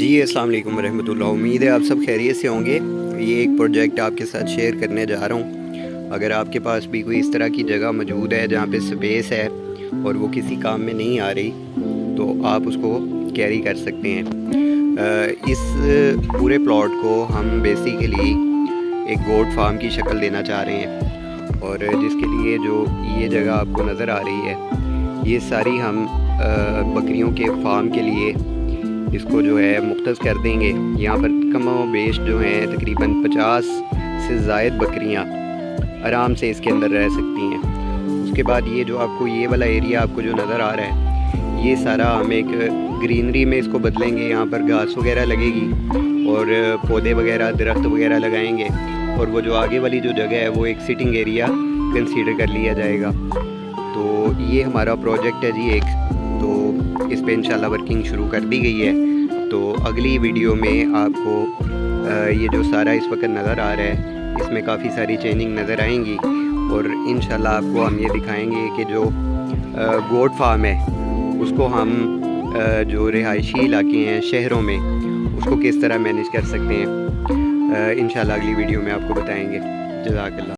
جی السلام علیکم ورحمۃ اللہ، امید ہے آپ سب خیریت سے ہوں گے۔ یہ ایک پروجیکٹ آپ کے ساتھ شیئر کرنے جا رہا ہوں۔ اگر آپ کے پاس بھی کوئی اس طرح کی جگہ موجود ہے جہاں پہ سپیس ہے اور وہ کسی کام میں نہیں آ رہی تو آپ اس کو کیری کر سکتے ہیں۔ اس پورے پلاٹ کو ہم بیسیکلی ایک گوٹ فارم کی شکل دینا چاہ رہے ہیں، اور جس کے لیے جو یہ جگہ آپ کو نظر آ رہی ہے یہ ساری ہم بکریوں کے فارم کے لیے اس کو جو ہے مختص کر دیں گے۔ یہاں پر کم و بیش جو ہیں تقریباً 50 سے زائد بکریاں آرام سے اس کے اندر رہ سکتی ہیں۔ اس کے بعد یہ جو آپ کو یہ والا ایریا آپ کو جو نظر آ رہا ہے یہ سارا ہم ایک گرینری میں اس کو بدلیں گے۔ یہاں پر گھاس وغیرہ لگے گی اور پودے وغیرہ درخت وغیرہ لگائیں گے، اور وہ جو آگے والی جو جگہ ہے وہ ایک سٹنگ ایریا کنسیڈر کر لیا جائے گا۔ تو یہ ہمارا پروجیکٹ ہے جی ایک، تو اس پہ انشاءاللہ ورکنگ شروع کر دی گئی ہے۔ تو اگلی ویڈیو میں آپ کو یہ جو سارا اس وقت نظر آ رہا ہے اس میں کافی ساری چینجنگ نظر آئیں گی، اور انشاءاللہ آپ کو ہم یہ دکھائیں گے کہ جو گوٹ فارم ہے اس کو ہم جو رہائشی علاقے ہیں شہروں میں اس کو کس طرح مینیج کر سکتے ہیں۔ انشاءاللہ اگلی ویڈیو میں آپ کو بتائیں گے۔ جزاک اللہ۔